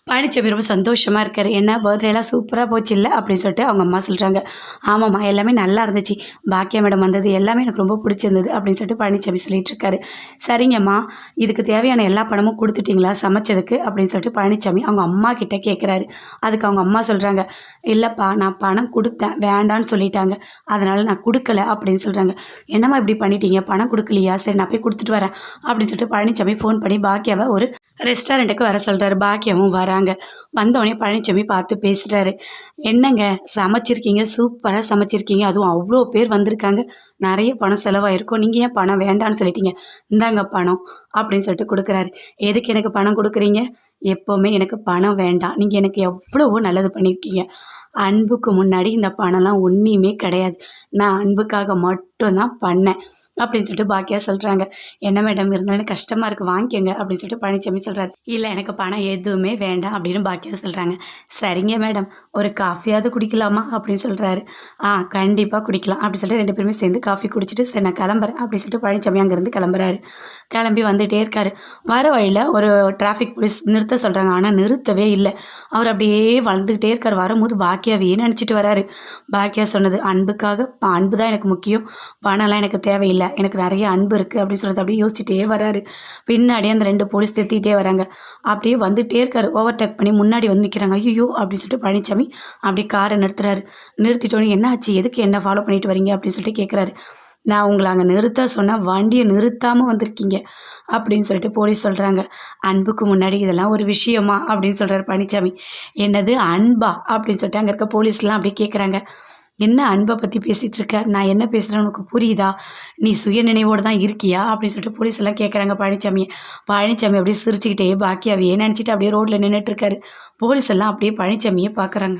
பழனிச்சாமி ரொம்ப சந்தோஷமாக இருக்கார். என்ன பர்த்டேலாம் சூப்பராக போச்சு இல்லை அப்படின்னு சொல்லிட்டு அவங்க அம்மா சொல்கிறாங்க. ஆமாம்மா எல்லாமே நல்லா இருந்துச்சு, பாக்கியா மேடம் வந்தது எல்லாமே எனக்கு ரொம்ப பிடிச்சிருந்தது அப்படின்னு சொல்லிட்டு பழனிச்சாமி சொல்லிட்டு இருக்காரு. சரிங்கம்மா, இதுக்கு தேவையான எல்லா பணமும் கொடுத்துட்டிங்களா சமைச்சதுக்கு அப்படின்னு சொல்லிட்டு பழனிச்சாமி அவங்க அம்மா கிட்டே கேட்குறாரு. அதுக்கு அவங்க அம்மா சொல்கிறாங்க, இல்லைப்பா நான் பணம் கொடுத்தேன், வேண்டான்னு சொல்லிட்டாங்க, அதனால் நான் கொடுக்கல அப்படின்னு சொல்கிறாங்க. என்னம்மா இப்படி பண்ணிட்டீங்க, பணம் கொடுக்கலையா, சரி நான் போய் கொடுத்துட்டு வரேன் அப்படின்னு சொல்லிட்டு பழனிச்சாமி ஃபோன் பண்ணி பாக்கியாவை ஒரு ரெஸ்டாரண்ட்டுக்கு வர சொல்கிறாரு. பாக்கியாவும் வராங்க. வந்தோடனே பழனிச்சாமி பார்த்து பேசுகிறாரு. என்னங்க சமைச்சிருக்கீங்க, சூப்பராக சமைச்சிருக்கீங்க, அதுவும் அவ்வளோ பேர் வந்திருக்காங்க, நிறைய பணம் செலவாயிருக்கும், நீங்கள் ஏன் பணம் வேண்டான்னு சொல்லிட்டீங்க, இந்தாங்க பணம் அப்படின்னு சொல்லிட்டு கொடுக்குறாரு. எதுக்கு எனக்கு பணம் கொடுக்குறீங்க, எப்போவுமே எனக்கு பணம் வேண்டாம், நீங்கள் எனக்கு எவ்வளவோ நல்லது பண்ணியிருக்கீங்க, அன்புக்கு முன்னாடி இந்த பணம்லாம் ஒன்றுமே கிடையாது, நான் அன்புக்காக மட்டும்தான் பண்ணேன் அப்படின்னு சொல்லிட்டு பாக்கியா சொல்கிறாங்க. என்ன மேடம் இருந்தாலும் எனக்கு கஷ்டமாக இருக்குது, வாங்கிக்கோங்க அப்படின்னு சொல்லிட்டு பழனிச்சாமி சொல்கிறாரு. இல்லை எனக்கு பணம் எதுவுமே வேண்டாம் அப்படின்னு பாக்கியா சொல்கிறாங்க. சரிங்க மேடம், ஒரு காஃபியாவது குடிக்கலாமா அப்படின்னு சொல்கிறாரு. கண்டிப்பாக குடிக்கலாம் அப்படின்னு சொல்லிட்டு ரெண்டு பேருமே சேர்ந்து காஃபி குடிச்சிட்டு சரி நான் கிளம்புறேன் அப்படின்னு சொல்லிட்டு பழனிச்சாமி அங்கேருந்து கிளம்புறாரு. கிளம்பி வந்துகிட்டே இருக்காரு. வர வழியில் ஒரு டிராஃபிக் போலீஸ் நிறுத்த சொல்கிறாங்க. ஆனால் நிறுத்தவே இல்லை. அவர் அப்படியே வளர்ந்துக்கிட்டே இருக்கார். வரும்போது பாக்கியாவே நினச்சிட்டு வராரு. பாக்கியா சொன்னது அன்புக்காக, அன்பு தான் எனக்கு முக்கியம், பணம்லாம் எனக்கு தேவையில்லை, எனக்கு நிறைய அன்பு இருக்குது அப்படின்னு சொல்லிட்டு அப்படியே யோசிச்சுட்டே வராரு. பின்னாடியே அந்த ரெண்டு போலீஸ் திட்டிகிட்டே வராங்க. அப்படியே வந்துகிட்டே இருக்காரு. ஓவர்டேக் பண்ணி முன்னாடி வந்து நிற்கிறாங்க. ஐயோ அப்படின்னு சொல்லிட்டு பழனிச்சாமி அப்படியே காரை நிறுத்துறாரு. நிறுத்திட்டோன்னு என்ன ஆச்சு, எதுக்கு என்ன ஃபாலோ பண்ணிட்டு வரீங்க அப்படின்னு சொல்லிட்டு கேட்குறாரு. நான் உங்களை அங்கே நிறுத்த சொன்னால் வண்டியை நிறுத்தாமல் வந்திருக்கீங்க அப்படின்னு சொல்லிட்டு போலீஸ் சொல்கிறாங்க. அன்புக்கு முன்னாடி இதெல்லாம் ஒரு விஷயமா அப்படின்னு சொல்கிறாரு பழனிச்சாமி. என்னது அன்பா அப்படின்னு சொல்லிட்டு அங்கே இருக்க போலீஸ்லாம் அப்படியே கேட்குறாங்க. என்ன அன்பை பற்றி பேசிகிட்டு இருக்க, நான் என்ன பேசுகிறேன்னு உனக்கு புரியுதா, நீ சுய நினைவோடு தான் இருக்கியா அப்படின்னு சொல்லிட்டு போலீஸ் எல்லாம் கேட்குறாங்க பழனிச்சாமியை. பழனிச்சாமி அப்படியே சிரிச்சுக்கிட்டே பாக்கியாவே நினச்சிட்டு அப்படியே ரோட்டில் நின்றுட்டுருக்காரு. போலீஸ் எல்லாம் அப்படியே பழனிச்சாமியை பார்க்குறாங்க.